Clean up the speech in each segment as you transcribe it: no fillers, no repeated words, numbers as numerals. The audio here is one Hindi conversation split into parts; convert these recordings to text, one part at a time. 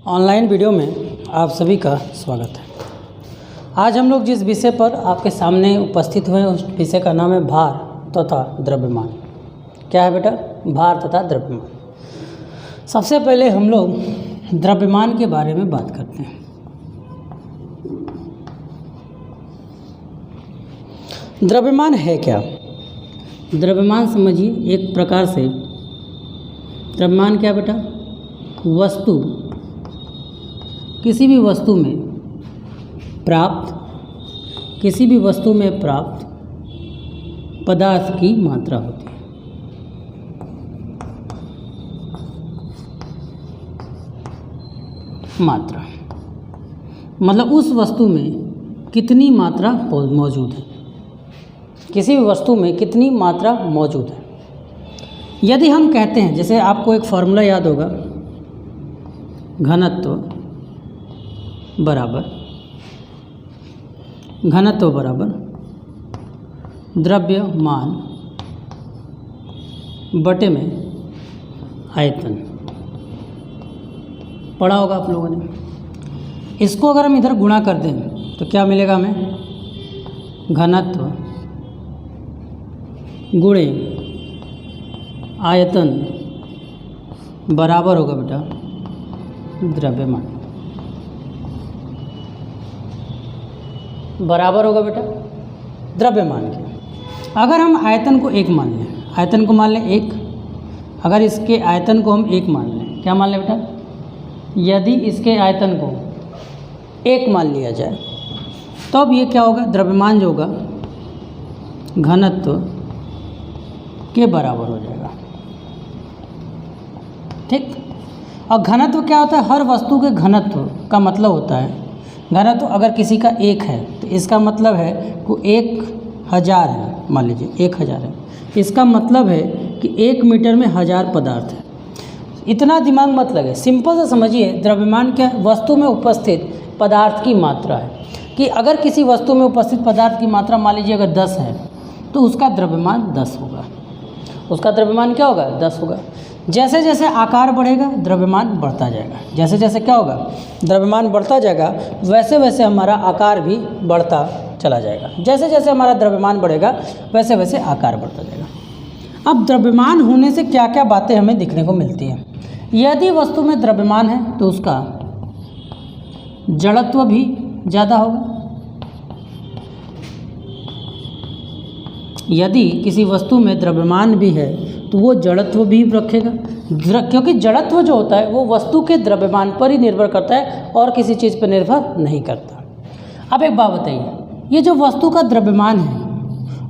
ऑनलाइन वीडियो में आप सभी का स्वागत है। आज हम लोग जिस विषय पर आपके सामने उपस्थित हुए हैं उस विषय का नाम है भार तथा द्रव्यमान। क्या है बेटा? भार तथा द्रव्यमान। सबसे पहले हम लोग द्रव्यमान के बारे में बात करते हैं। द्रव्यमान है क्या? द्रव्यमान समझिए एक प्रकार से द्रव्यमान क्या बेटा? वस्तु, किसी भी वस्तु में प्राप्त पदार्थ की मात्रा होती है। मात्रा मतलब उस वस्तु में कितनी मात्रा मौजूद है, किसी भी वस्तु में कितनी मात्रा मौजूद है। यदि हम कहते हैं, जैसे आपको एक फॉर्मूला याद होगा, घनत्व बराबर द्रव्यमान बटे में आयतन। पढ़ा होगा आप लोगों ने। इसको अगर हम इधर गुणा कर दें तो क्या मिलेगा हमें? घनत्व गुणे आयतन बराबर होगा बेटा द्रव्यमान। बराबर होगा बेटा द्रव्यमान के। अगर हम आयतन को 1 मान लें, आयतन को मान लें 1, अगर इसके आयतन को हम 1 मान लें, क्या मान लें बेटा? यदि इसके आयतन को 1 मान लिया जाए तो अब ये क्या होगा? द्रव्यमान जो होगा घनत्व के बराबर हो जाएगा। ठीक। और घनत्व क्या होता है? हर वस्तु के घनत्व का मतलब होता है, घनत्व अगर किसी का 1 है तो इसका मतलब है कि 1000 है। मान लीजिए 1000 है, इसका मतलब है कि 1 मीटर में 1000 पदार्थ है। इतना दिमाग मत लगे, सिंपल से समझिए। द्रव्यमान क्या? वस्तु में उपस्थित पदार्थ की मात्रा है। कि अगर किसी वस्तु में उपस्थित पदार्थ की मात्रा मान लीजिए अगर 10 है तो उसका द्रव्यमान 10 होगा। उसका द्रव्यमान क्या होगा? 10 होगा। जैसे जैसे आकार बढ़ेगा द्रव्यमान बढ़ता जाएगा। जैसे जैसे क्या होगा? द्रव्यमान बढ़ता जाएगा, वैसे वैसे हमारा आकार भी बढ़ता चला जाएगा। जैसे जैसे हमारा द्रव्यमान बढ़ेगा वैसे वैसे आकार बढ़ता जाएगा। अब द्रव्यमान होने से क्या क्या बातें हमें दिखने को मिलती हैं। यदि वस्तु में द्रव्यमान है तो उसका जड़त्व भी ज़्यादा होगा। यदि किसी वस्तु में द्रव्यमान भी है तो वो जड़त्व भी रखेगा, क्योंकि जड़त्व जो होता है वो वस्तु के द्रव्यमान पर ही निर्भर करता है और किसी चीज़ पर निर्भर नहीं करता। अब एक बात बताइए, ये जो वस्तु का द्रव्यमान है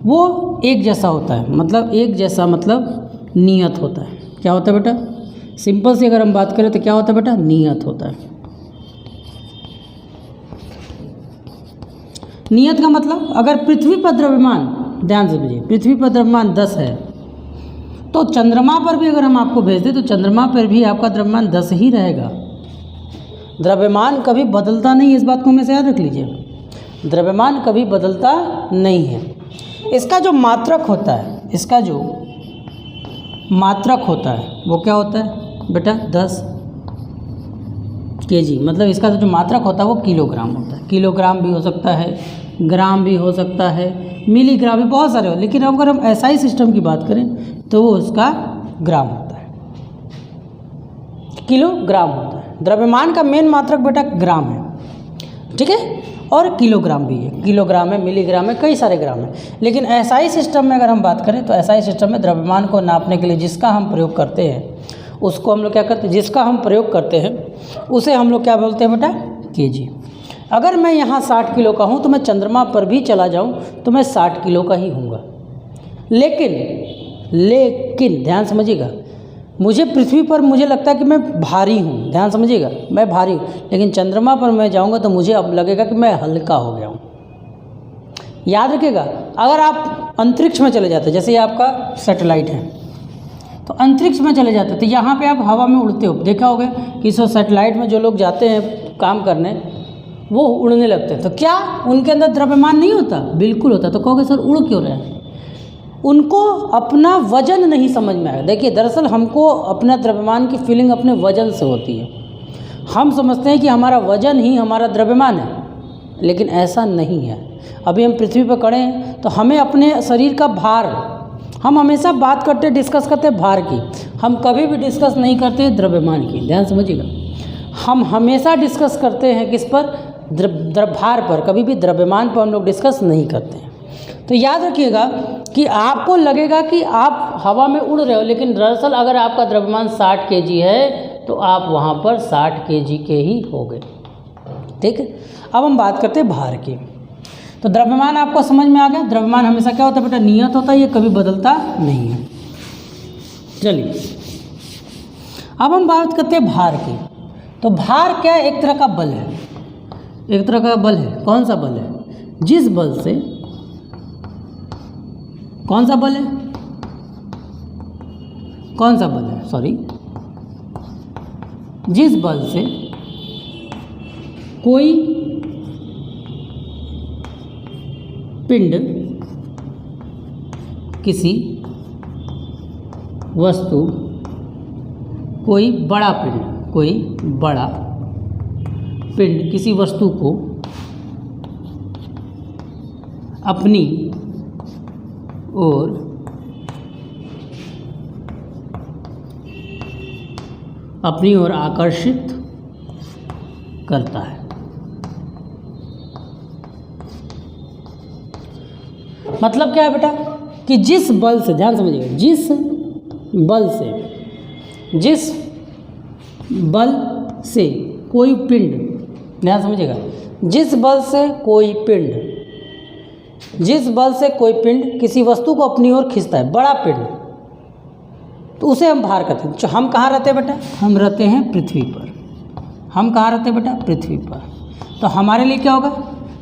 वो एक जैसा होता है, मतलब एक जैसा मतलब नियत होता है। क्या होता है बेटा? सिंपल से अगर हम बात करें तो क्या होता है बेटा? नियत होता है। नियत का मतलब अगर पृथ्वी पर द्रव्यमान, ध्यान से समझिए, पृथ्वी पर द्रव्यमान 10 है तो चंद्रमा पर भी अगर हम आपको भेज दें तो चंद्रमा पर भी आपका द्रव्यमान 10 ही रहेगा। द्रव्यमान कभी बदलता नहीं है, इस बात को हमेशा याद रख लीजिए। द्रव्यमान कभी बदलता नहीं है। इसका जो मात्रक होता है वो क्या होता है बेटा? 10 kg। मतलब इसका जो मात्रक होता है वो किलोग्राम होता है। किलोग्राम भी हो सकता है, ग्राम भी हो सकता है, मिलीग्राम भी, बहुत सारे हो। लेकिन अगर हम एसआई सिस्टम की बात करें तो वो उसका ग्राम होता है, किलोग्राम होता है। द्रव्यमान का मेन मात्रक बेटा ग्राम है, ठीक है, और किलोग्राम भी है। किलोग्राम है, मिलीग्राम है, कई सारे ग्राम है। लेकिन एसआई सिस्टम में अगर हम बात करें तो एसआई सिस्टम में द्रव्यमान को नापने के लिए जिसका हम प्रयोग करते हैं उसको हम लोग क्या करते हैं? जिसका हम प्रयोग करते हैं उसे हम लोग क्या बोलते हैं बेटा? केजी। अगर मैं यहाँ 60 किलो का हूँ तो मैं चंद्रमा पर भी चला जाऊँ तो मैं 60 किलो का ही हूँगा। लेकिन ध्यान समझिएगा, मुझे पृथ्वी पर मुझे लगता है कि मैं भारी हूँ, ध्यान समझिएगा, मैं भारी हूँ, लेकिन चंद्रमा पर मैं जाऊँगा तो मुझे अब लगेगा कि मैं हल्का हो गया हूँ। याद रखिएगा, अगर आप अंतरिक्ष में चले जाते, जैसे ये आपका सैटेलाइट है, तो अंतरिक्ष में चले जाते तो यहाँ पे आप हवा में उड़ते हो। देखा होगा कि इस सैटेलाइट में जो लोग जाते हैं काम करने वो उड़ने लगते हैं, तो क्या उनके अंदर द्रव्यमान नहीं होता? बिल्कुल होता। तो कहोगे सर उड़ क्यों रहे हैं? उनको अपना वजन नहीं समझ में आया। देखिए, दरअसल हमको अपना द्रव्यमान की फीलिंग अपने वजन से होती है। हम समझते हैं कि हमारा वजन ही हमारा द्रव्यमान है, लेकिन ऐसा नहीं है। अभी हम पृथ्वी पर खड़े हैं तो हमें अपने शरीर का भार, हम हमेशा बात करते डिस्कस करते भार की, हम कभी भी डिस्कस नहीं करते द्रव्यमान की। ध्यान समझिएगा, हम हमेशा डिस्कस करते हैं किस पर, भार पर, कभी भी द्रव्यमान पर हम लोग डिस्कस नहीं करते हैं। तो याद रखिएगा कि आपको लगेगा कि आप हवा में उड़ रहे हो, लेकिन दरअसल अगर आपका द्रव्यमान 60 kg है तो आप वहाँ पर 60 kg के ही हो गए। ठीक है, अब हम बात करते हैं भार की। तो द्रव्यमान आपको समझ में आ गया। द्रव्यमान हमेशा क्या होता है बेटा, नियत होता है, ये कभी बदलता नहीं है। चलिए अब हम बात करते हैं भार की। तो भार क्या है, एक तरह का बल है, एक तरह का बल है। कौन सा बल है, जिस बल से, कौन सा बल है, कौन सा बल है, सॉरी, जिस बल से कोई पिंड किसी वस्तु, कोई बड़ा पिंड किसी वस्तु को अपनी ओर आकर्षित करता है। मतलब क्या है बेटा कि जिस बल से, ध्यान समझिएगा, जिस बल से कोई पिंड, ध्यान समझिएगा, जिस बल से कोई पिंड किसी वस्तु को अपनी ओर खींचता है, बड़ा पिंड, तो उसे हम भार कहते हैं। हम कहाँ रहते हैं बेटा, हम रहते हैं पृथ्वी पर। हम कहाँ रहते हैं बेटा, पृथ्वी पर। तो हमारे लिए क्या होगा,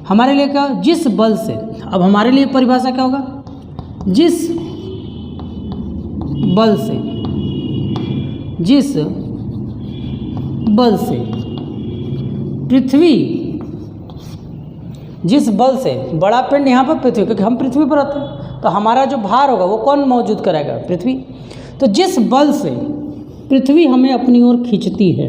हमारे लिए क्या, जिस बल से, अब हमारे लिए परिभाषा क्या होगा, जिस बल से पृथ्वी, जिस बल से, बड़ा पिंड यहाँ पर पृथ्वी, क्योंकि हम पृथ्वी पर रहते हैं, तो हमारा जो भार होगा वो कौन मौजूद कराएगा, पृथ्वी। तो जिस बल से पृथ्वी हमें अपनी ओर खींचती है,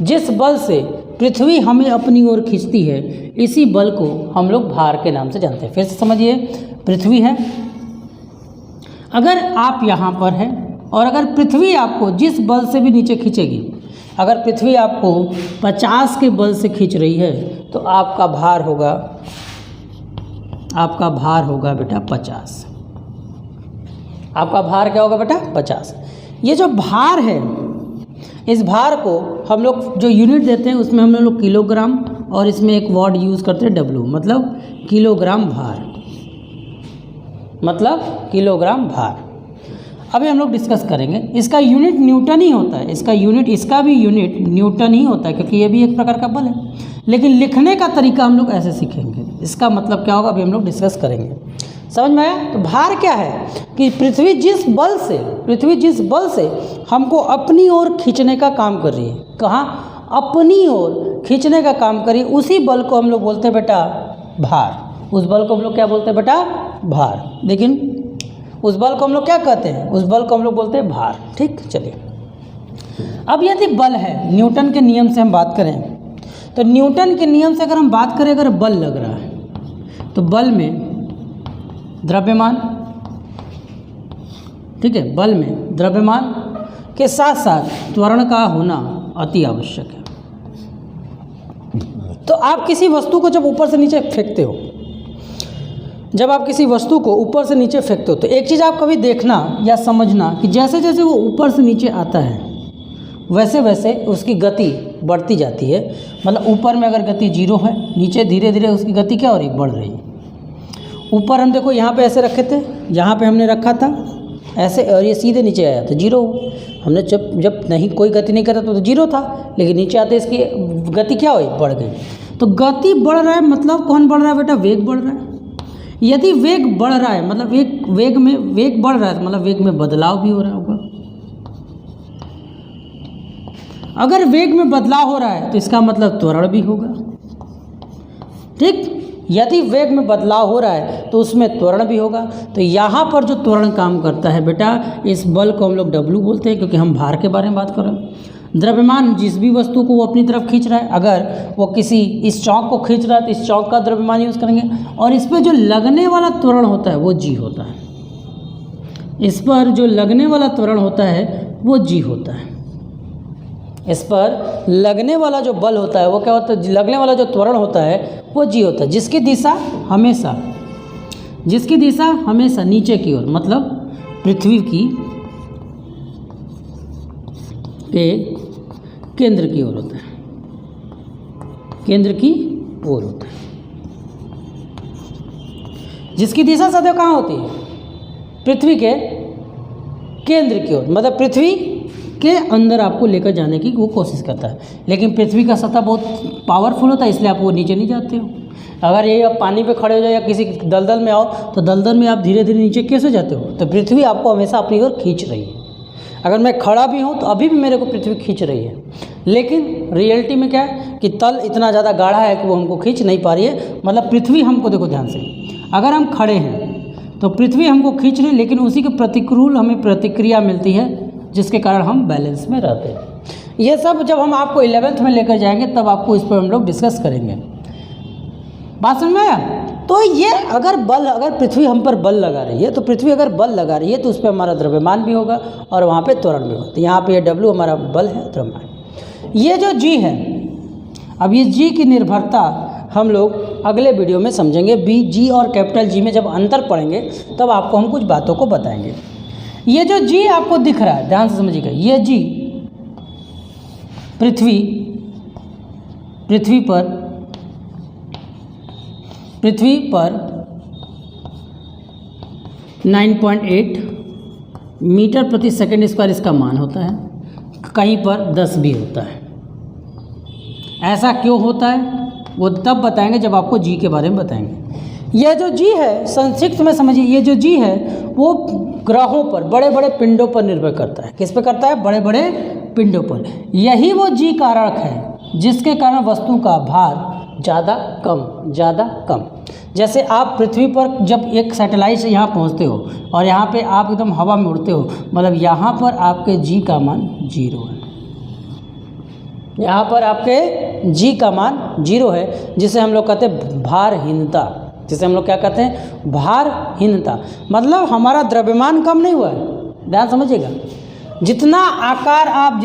जिस बल से पृथ्वी हमें अपनी ओर खींचती है, इसी बल को हम लोग भार के नाम से जानते हैं। फिर से समझिए, पृथ्वी है, अगर आप यहाँ पर हैं और अगर पृथ्वी आपको जिस बल से भी नीचे खींचेगी, अगर पृथ्वी आपको 50 के बल से खींच रही है तो आपका भार होगा बेटा 50। आपका भार क्या होगा बेटा, 50। ये जो भार है, इस भार को हम लोग जो यूनिट देते हैं उसमें हम लोग किलोग्राम, और इसमें एक वर्ड यूज़ करते हैं W, मतलब किलोग्राम भार, मतलब किलोग्राम भार। अभी हम लोग डिस्कस करेंगे। इसका यूनिट न्यूटन ही होता है, इसका भी यूनिट न्यूटन ही होता है, क्योंकि ये भी एक प्रकार का बल है। लेकिन लिखने का तरीका हम लोग ऐसे सीखेंगे। इसका मतलब क्या होगा अभी हम लोग डिस्कस करेंगे। समझ में आया? तो भार क्या है कि पृथ्वी जिस बल से हमको अपनी ओर खींचने का काम कर रही है, कहाँ, अपनी ओर खींचने का काम कर रही है, उसी बल को हम लोग बोलते हैं बेटा भार। उस बल को हम लोग क्या बोलते हैं बेटा, भार। लेकिन उस बल को हम लोग क्या कहते हैं, उस बल को हम लोग बोलते हैं भार। ठीक, चलिए अब यदि बल है, न्यूटन के नियम से हम बात करें, तो न्यूटन के नियम से अगर हम बात करें, अगर बल लग रहा है तो बल में द्रव्यमान, ठीक है, बल में द्रव्यमान के साथ साथ त्वरण का होना अति आवश्यक है। तो आप किसी वस्तु को जब ऊपर से नीचे फेंकते हो, तो एक चीज़ आप कभी देखना या समझना कि जैसे जैसे वो ऊपर से नीचे आता है वैसे वैसे उसकी गति बढ़ती जाती है। मतलब ऊपर में अगर गति 0 है, नीचे धीरे धीरे उसकी गति क्या हो रही है, बढ़ रही है। ऊपर हम देखो यहाँ पे ऐसे रखे थे, यहाँ पे हमने रखा था ऐसे, और ये सीधे नीचे आया तो 0। हमने जब नहीं कोई गति नहीं करता तो 0 था, लेकिन नीचे आते इसकी गति क्या हुई, बढ़ गई। तो गति बढ़ रहा है, मतलब कौन बढ़ रहा है बेटा, वेग बढ़ रहा है। यदि वेग बढ़ रहा है मतलब वेग बढ़ रहा है, मतलब वेग में बदलाव भी हो रहा होगा। अगर वेग में बदलाव हो रहा है तो इसका मतलब त्वरण भी होगा। ठीक, यदि वेग में बदलाव हो रहा है तो उसमें त्वरण भी होगा। तो यहाँ पर जो त्वरण काम करता है बेटा, इस बल को हम लोग W बोलते हैं, क्योंकि हम भार के बारे में बात कर रहे हैं। द्रव्यमान जिस भी वस्तु को वो अपनी तरफ खींच रहा है, अगर वो किसी इस चौक को खींच रहा है तो इस चौक का द्रव्यमान यूज़ करेंगे। और इस पर जो लगने वाला त्वरण होता है वो जी होता है। इस पर जो लगने वाला त्वरण होता है वो जी होता है। इस पर लगने वाला जो बल होता है वो क्या होता है, लगने वाला जो त्वरण होता है वो जी होता है, जिसकी दिशा हमेशा नीचे की ओर, मतलब पृथ्वी के केंद्र की ओर होता है, केंद्र की ओर होता है। जिसकी दिशा सदैव कहाँ होती है, पृथ्वी के केंद्र की ओर, मतलब पृथ्वी के अंदर आपको लेकर जाने की वो कोशिश करता है। लेकिन पृथ्वी का सतह बहुत पावरफुल होता है, इसलिए आप वो नीचे नहीं जाते हो। अगर ये आप पानी पे खड़े हो जाओ या किसी दलदल में आओ तो दलदल में आप धीरे धीरे नीचे कैसे जाते हो, तो पृथ्वी आपको हमेशा अपनी ओर खींच रही है। अगर मैं खड़ा भी हूँ तो अभी भी मेरे को पृथ्वी खींच रही है, लेकिन रियलिटी में क्या है कि तल इतना ज़्यादा गाढ़ा है कि वो हमको खींच नहीं पा रही है। मतलब पृथ्वी हमको, देखो ध्यान से, अगर हम खड़े हैं तो पृथ्वी हमको खींच रही है, लेकिन उसी के प्रतिकूल हमें प्रतिक्रिया मिलती है, जिसके कारण हम बैलेंस में रहते हैं। ये सब जब हम आपको 11th में लेकर जाएंगे तब आपको इस पर हम लोग डिस्कस करेंगे। बात समझ में आया? तो ये अगर पृथ्वी हम पर बल लगा रही है, तो पृथ्वी अगर बल लगा रही है तो उस पर हमारा द्रव्यमान भी होगा और वहाँ पे त्वरण भी होगा। तो यहाँ पे ये W हमारा बल है, द्रव्यमान। ये जो G है, अब ये G की निर्भरता हम लोग अगले वीडियो में समझेंगे। G और कैपिटल G में जब अंतर पढ़ेंगे तब आपको हम कुछ बातों को बताएंगे। ये जो G आपको दिख रहा है, ध्यान से समझिएगा, ये G पृथ्वी पर 9.8 मीटर प्रति सेकंड स्क्वायर इसका मान होता है, कहीं पर 10 भी होता है। ऐसा क्यों होता है वो तब बताएंगे जब आपको G के बारे में बताएंगे। यह जो G है, संक्षिप्त में समझिए, ये जो G है वो ग्रहों पर, बड़े बड़े पिंडों पर निर्भर करता है। किस पे करता है? बड़े बड़े पिंडों पर। यही वो G कारक है जिसके कारण वस्तु का भार ज़्यादा कम। जैसे आप पृथ्वी पर जब एक सैटेलाइट से यहाँ पहुँचते हो और यहाँ पे आप एकदम हवा में उड़ते हो, मतलब यहाँ पर आपके G का मान 0 है। यहाँ पर आपके G का मान 0 है, जिसे हम लोग कहते हैं भारहीनता। जिसे हम लोग क्या कहते हैं? भारहीनता। मतलब हमारा द्रव्यमान कम नहीं हुआ है। ध्यान समझिएगा, जितना आकार आप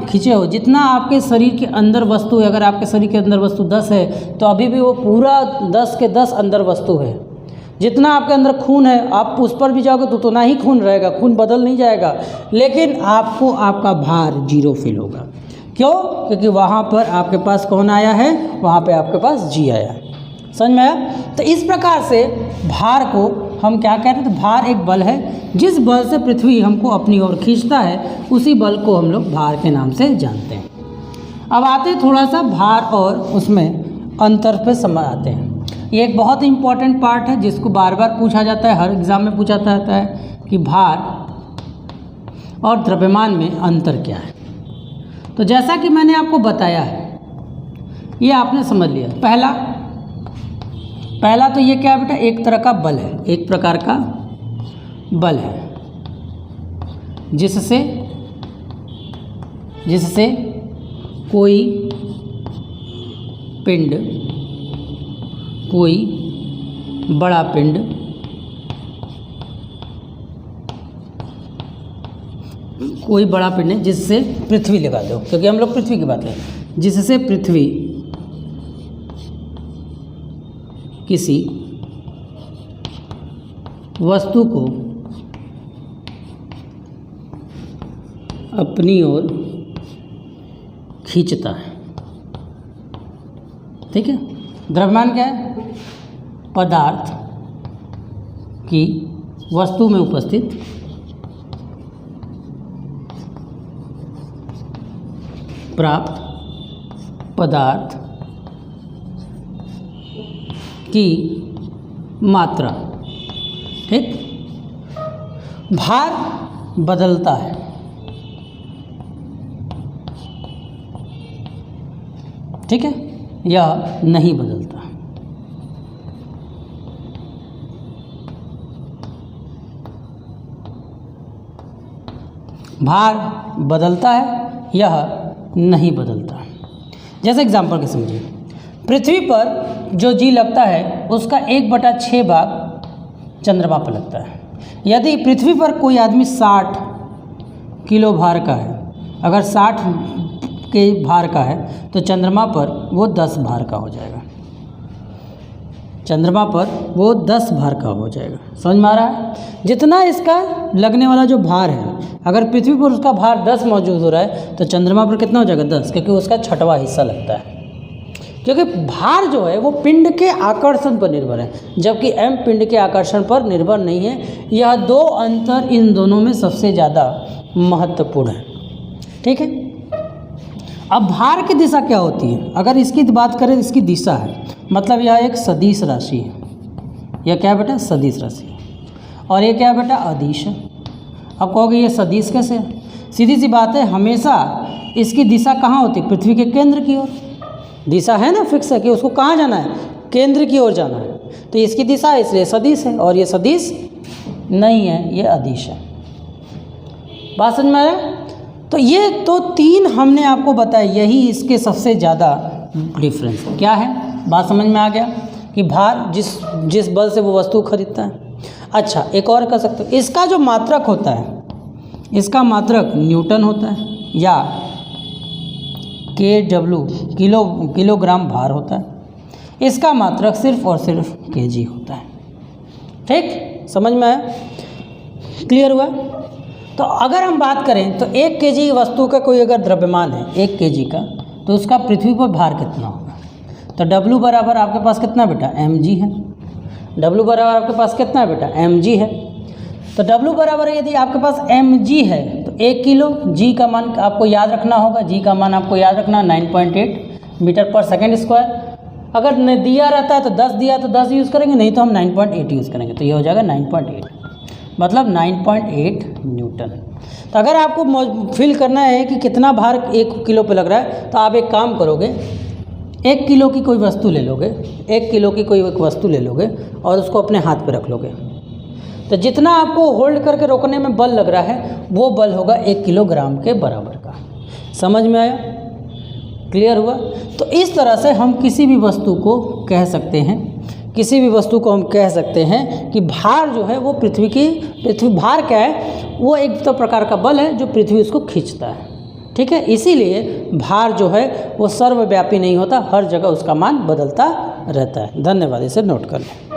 खींचे हो, जितना आपके शरीर के अंदर वस्तु है, अगर आपके शरीर के अंदर वस्तु 10 है तो अभी भी वो पूरा 10 के 10 अंदर वस्तु है। जितना आपके अंदर खून है, आप उस पर भी जाओगे तो उतना ही खून रहेगा, खून बदल नहीं जाएगा, लेकिन आपको आपका भार 0 फील होगा। क्यों? क्योंकि वहाँ पर आपके पास कौन आया है? वहाँ पे आपके पास G आया है। समझ में आया? तो इस प्रकार से भार को हम क्या कहते हैं? तो भार एक बल है, जिस बल से पृथ्वी हमको अपनी ओर खींचता है, उसी बल को हम लोग भार के नाम से जानते हैं। अब आते हैं थोड़ा सा भार और उसमें अंतर पे समझ आते हैं। ये एक बहुत इंपॉर्टेंट पार्ट है जिसको बार बार पूछा जाता है, हर एग्ज़ाम में पूछा जाता है कि भार और द्रव्यमान में अंतर क्या है। तो जैसा कि मैंने आपको बताया है, ये आपने समझ लिया। पहला तो ये क्या है बेटा? एक तरह का बल है, एक प्रकार का बल है, जिससे कोई पिंड, कोई बड़ा पिंड है, जिससे पृथ्वी लगा दो, क्योंकि हम लोग पृथ्वी की बात करें, जिससे पृथ्वी किसी वस्तु को अपनी ओर खींचता है। ठीक है? द्रव्यमान क्या है? पदार्थ की वस्तु में उपस्थित प्राप्त पदार्थ की मात्रा। ठीक? भार बदलता है, ठीक है, या नहीं बदलता। भार बदलता है यह नहीं बदलता। जैसे एग्जाम्पल के समझिए, पृथ्वी पर जो जी लगता है उसका 1/6 भाग चंद्रमा पर लगता है। यदि पृथ्वी पर कोई आदमी 60 किलो भार का है, अगर 60 के भार का है तो चंद्रमा पर वो 10 भार का हो जाएगा। चंद्रमा पर वो 10 भार का हो जाएगा। समझ में आ रहा है? जितना इसका लगने वाला जो भार है, अगर पृथ्वी पर उसका भार 10 मौजूद हो रहा है तो चंद्रमा पर कितना हो जाएगा? 10, क्योंकि उसका 6वां हिस्सा लगता है। क्योंकि भार जो है वो पिंड के आकर्षण पर निर्भर है, जबकि m पिंड के आकर्षण पर निर्भर नहीं है। यह 2 अंतर इन दोनों में सबसे ज़्यादा महत्वपूर्ण है। ठीक है। अब भार की दिशा क्या होती है? अगर इसकी बात करें, इसकी दिशा है, मतलब यह एक सदिश राशि है। यह क्या है बेटा? सदिश राशि है। और ये क्या है बेटा? अदिश है। अब कहोगे ये सदिश कैसे? सीधी सी बात है, हमेशा इसकी दिशा कहाँ होती है? पृथ्वी के केंद्र की ओर। दिशा है ना, फिक्स है कि उसको कहाँ जाना है? केंद्र की ओर जाना है। तो इसकी दिशा है, इसलिए सदिश है। और ये सदिश नहीं है, ये अदिश है। बात समझ में आया? तो ये तो 3 हमने आपको बताया, यही इसके सबसे ज़्यादा डिफरेंस क्या है। बात समझ में आ गया कि भार जिस बल से वो वस्तु खरीदता है। अच्छा, एक और कर सकते हो, इसका जो मात्रक होता है, इसका मात्रक न्यूटन होता है या kW किलोग्राम भार होता है। इसका मात्रक सिर्फ और सिर्फ kg होता है। ठीक, समझ में आया? क्लियर हुआ? तो अगर हम बात करें तो 1 kg वस्तु का कोई अगर द्रव्यमान है 1 kg का, तो उसका पृथ्वी पर भार कितना होगा? तो W बराबर आपके पास कितना बेटा? mg है। W बराबर आपके पास कितना है बेटा? mg है। तो W बराबर यदि आपके पास mg है तो 1 किलो, g का मान आपको याद रखना होगा, g का मान आपको याद रखना 9.8 मीटर पर सेकेंड स्क्वायर। अगर दिया रहता है तो 10 दिया तो 10 यूज़ करेंगे, नहीं तो हम 9.8 यूज़ करेंगे। तो ये हो जाएगा 9.8, मतलब 9.8 न्यूटन। तो अगर आपको फील करना है कि कितना भार 1 किलो पे लग रहा है, तो आप एक काम करोगे, 1 किलो की कोई वस्तु ले लोगे, 1 किलो की कोई एक वस्तु ले लोगे और उसको अपने हाथ पे रख लोगे। तो जितना आपको होल्ड करके रोकने में बल लग रहा है, वो बल होगा 1 किलोग्राम के बराबर का। समझ में आया? क्लियर हुआ? तो इस तरह से हम किसी भी वस्तु को कह सकते हैं कि भार जो है वो पृथ्वी भार क्या है? वो एक तो प्रकार का बल है जो पृथ्वी उसको खींचता है। ठीक है, इसीलिए भार जो है वो सर्वव्यापी नहीं होता, हर जगह उसका मान बदलता रहता है। धन्यवाद, इसे नोट कर लें।